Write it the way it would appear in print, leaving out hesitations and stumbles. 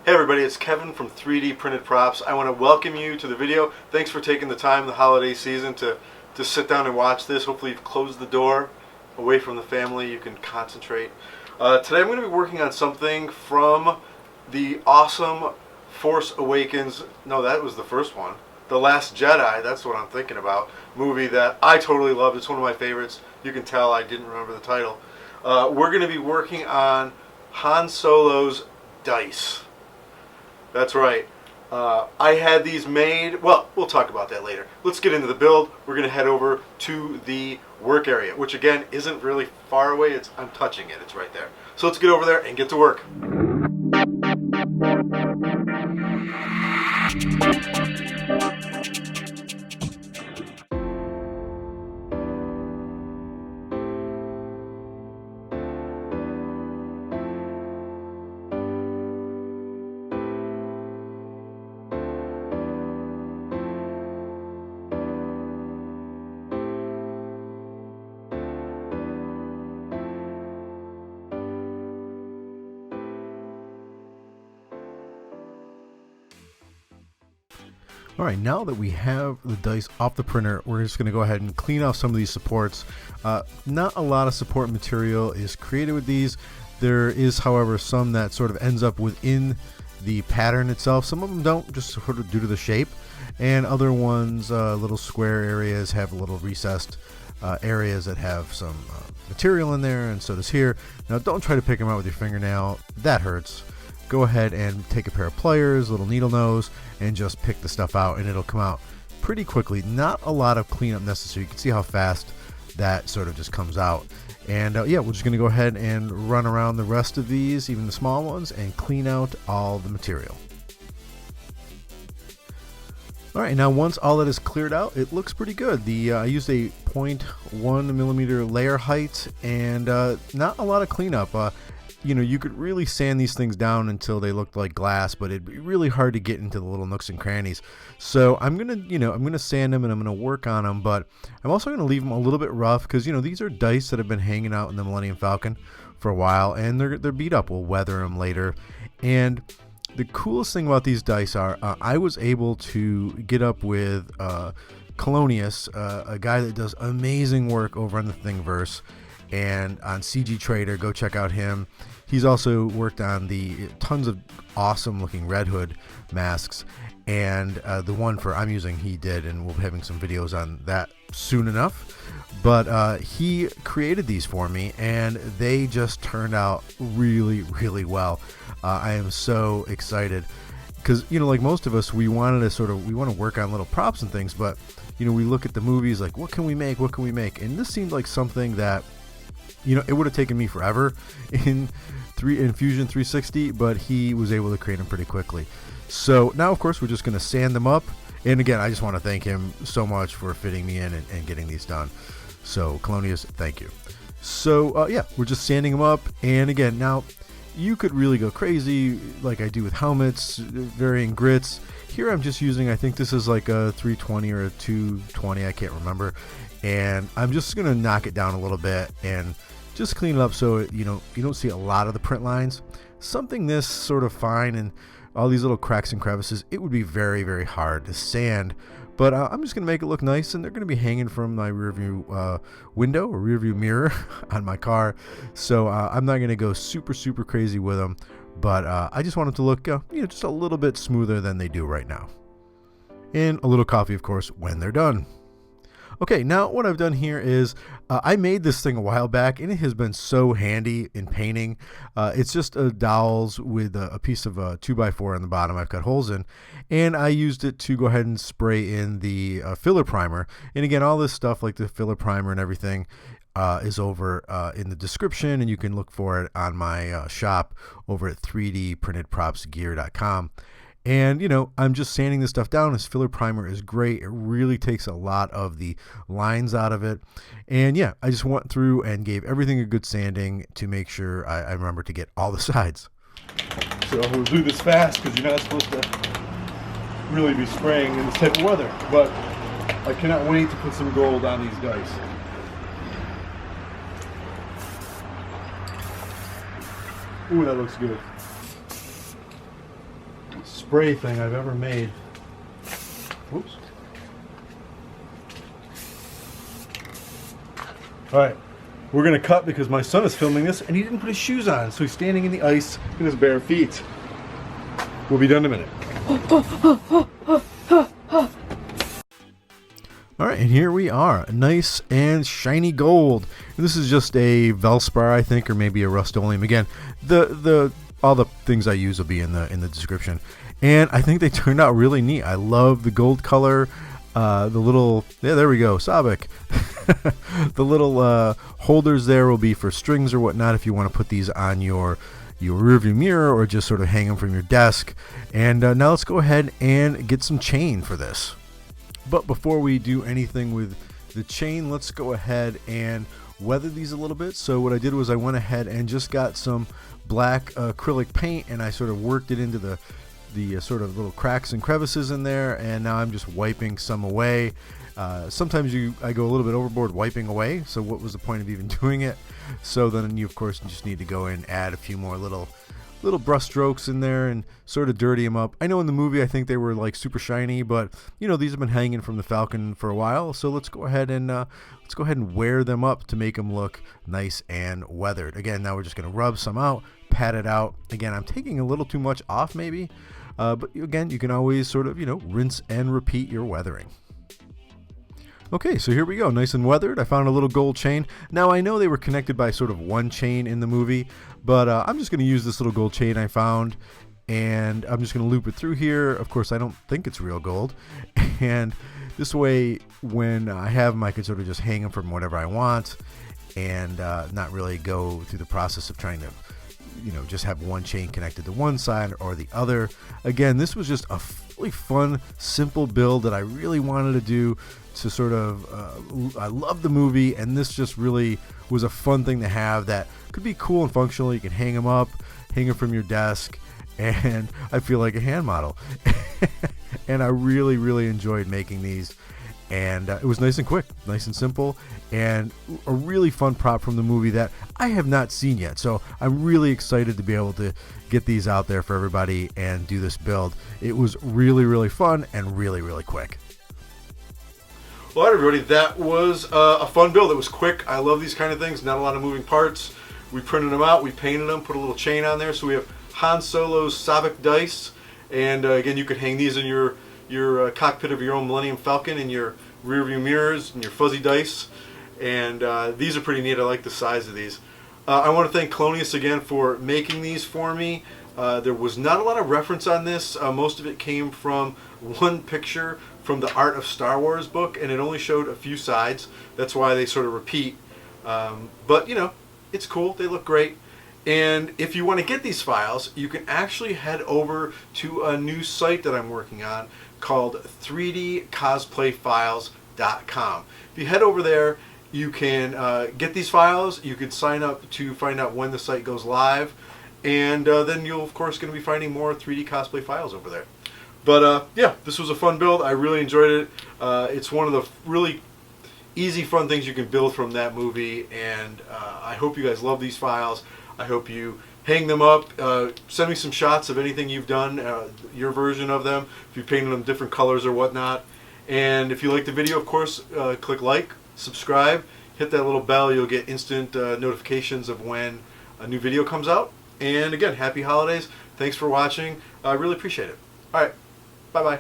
Hey everybody, it's Kevin from 3D Printed Props. I want to welcome you to the video. Thanks for taking the time the holiday season to sit down and watch this. Hopefully you've closed the door away from the family. You can concentrate. Today I'm going to be working on something from the awesome Force Awakens. No, that was the first one. The Last Jedi, that's what I'm thinking about. Movie that I totally loved. It's one of my favorites. You can tell I didn't remember the title. We're going to be working on Han Solo's dice. That's right. I had these made. Well, we'll talk about that later. Let's get into the build. We're going to head over to the work area, which again isn't really far away. I'm touching it. It's right there. So let's get over there and get to work. Alright, now that we have the dice off the printer, we're just going to go ahead and clean off some of these supports. Not a lot of support material is created with these. There is, however, some that sort of ends up within the pattern itself. Some of them don't, just sort of due to the shape. And other ones, little square areas, have little recessed areas that have some material in there, and so does here. Now, don't try to pick them out with your fingernail. That hurts. Go ahead and take a pair of pliers, little needle nose, and just pick the stuff out, and it'll come out pretty quickly. Not a lot of cleanup necessary. You can see how fast that sort of just comes out. And yeah, we're just going to go ahead and run around the rest of these, even the small ones, and clean out all the material. Alright, now once all that is cleared out, it looks pretty good. I used a 0.1 millimeter layer height, and not a lot of cleanup. You know, you could really sand these things down until they looked like glass, but it'd be really hard to get into the little nooks and crannies. So I'm gonna sand them and I'm gonna work on them, but I'm also gonna leave them a little bit rough because, you know, these are dice that have been hanging out in the Millennium Falcon for a while, and they're beat up. We'll weather them later. And the coolest thing about these dice are I was able to get up with Killonious, a guy that does amazing work over on the Thingiverse and on CG Trader. Go check out him. He's also worked on the tons of awesome looking Red Hood masks, and the one for I'm using he did, and we'll be having some videos on that soon enough. But he created these for me, and they just turned out really, really well. I am so excited because, you know, like most of us, we want to work on little props and things, but, you know, we look at the movies like, what can we make? What can we make? And this seemed like something that, you know, it would have taken me forever in Fusion 360, but he was able to create them pretty quickly. So now, of course, we're just going to sand them up. And again, I just want to thank him so much for fitting me in and getting these done. So, Killonious, thank you. So, yeah, we're just sanding them up. And again, now, you could really go crazy like I do with helmets, varying grits. Here I'm just using, I think this is like a 320 or a 220, I can't remember. And I'm just going to knock it down a little bit and just clean it up so you don't see a lot of the print lines. Something this sort of fine and all these little cracks and crevices, it would be very, very hard to sand. But I'm just going to make it look nice, and they're going to be hanging from my rear view window or rear view mirror on my car. So I'm not going to go super, super crazy with them, but I just want them to look just a little bit smoother than they do right now. And a little coffee, of course, when they're done. Okay, now what I've done here is I made this thing a while back, and it has been so handy in painting. It's just dowels with a piece of 2x4 on the bottom I've cut holes in, and I used it to go ahead and spray in the filler primer. And again, all this stuff like the filler primer and everything is over in the description, and you can look for it on my shop over at 3dprintedpropsgear.com. And, you know, I'm just sanding this stuff down. This filler primer is great. It really takes a lot of the lines out of it. And, yeah, I just went through and gave everything a good sanding to make sure I remember to get all the sides. So we'll do this fast because you're not supposed to really be spraying in this type of weather. But I cannot wait to put some gold on these dice. Ooh, that looks good. spray thing I've ever made. Whoops. Alright, we're going to cut because my son is filming this and he didn't put his shoes on, so he's standing in the ice in his bare feet. We'll be done in a minute. Alright, and here we are. Nice and shiny gold. And this is just a Velspar, I think, or maybe a Rust-Oleum. Again, all the things I use will be in the description. And I think they turned out really neat. I love the gold color. The little, yeah, there we go, Sabek. The little holders there will be for strings or whatnot if you want to put these on your rearview mirror or just sort of hang them from your desk. And now let's go ahead and get some chain for this. But before we do anything with the chain, let's go ahead and weather these a little bit. So what I did was I went ahead and just got some black acrylic paint and I sort of worked it into the sort of little cracks and crevices in there, and now I'm just wiping some away. Sometimes I go a little bit overboard wiping away, so what was the point of even doing it? So then you of course just need to go in and add a few more little brush strokes in there and sort of dirty them up. I know in the movie I think they were like super shiny, but you know, these have been hanging from the Falcon for a while, so let's go ahead and wear them up to make them look nice and weathered. Again, now we're just going to rub some out, pat it out. Again, I'm taking a little too much off maybe, but again, you can always sort of, you know, rinse and repeat your weathering. Okay, so here we go, nice and weathered. I found a little gold chain. Now I know they were connected by sort of one chain in the movie, but I'm just going to use this little gold chain I found, and I'm just going to loop it through here. Of course, I don't think it's real gold, and this way, when I have them, I can sort of just hang them from whatever I want, and not really go through the process of trying to, you know, just have one chain connected to one side or the other. Again, this was just a really fun, simple build that I really wanted to do to sort of, I love the movie, and this just really was a fun thing to have that could be cool and functional. You can hang them up, hang them from your desk, and I feel like a hand model. And I really, really enjoyed making these. And it was nice and quick, nice and simple, and a really fun prop from the movie that I have not seen yet. So I'm really excited to be able to get these out there for everybody and do this build. It was really, really fun and really, really quick. Well, all right, everybody, that was a fun build. It was quick. I love these kind of things. Not a lot of moving parts. We printed them out. We painted them, put a little chain on there. So we have Han Solo's Sabek dice. And again, you could hang these in your cockpit of your own Millennium Falcon in your rear view mirrors and your fuzzy dice. And these are pretty neat. I like the size of these. I want to thank Killonious again for making these for me. There was not a lot of reference on this. Most of it came from one picture from the Art of Star Wars book, and it only showed a few sides. That's why they sort of repeat. But, you know, it's cool. They look great. And if you want to get these files, you can actually head over to a new site that I'm working on called 3dcosplayfiles.com. If you head over there, you can get these files. You can sign up to find out when the site goes live. And then you'll, of course, going to be finding more 3D cosplay files over there. But yeah, this was a fun build. I really enjoyed it. It's one of the really easy, fun things you can build from that movie. And I hope you guys love these files. I hope you hang them up. Send me some shots of anything you've done, your version of them, if you painted them different colors or whatnot. And if you like the video, of course, click like, subscribe, hit that little bell. You'll get instant notifications of when a new video comes out. And again, happy holidays. Thanks for watching. I really appreciate it. All right. Bye-bye.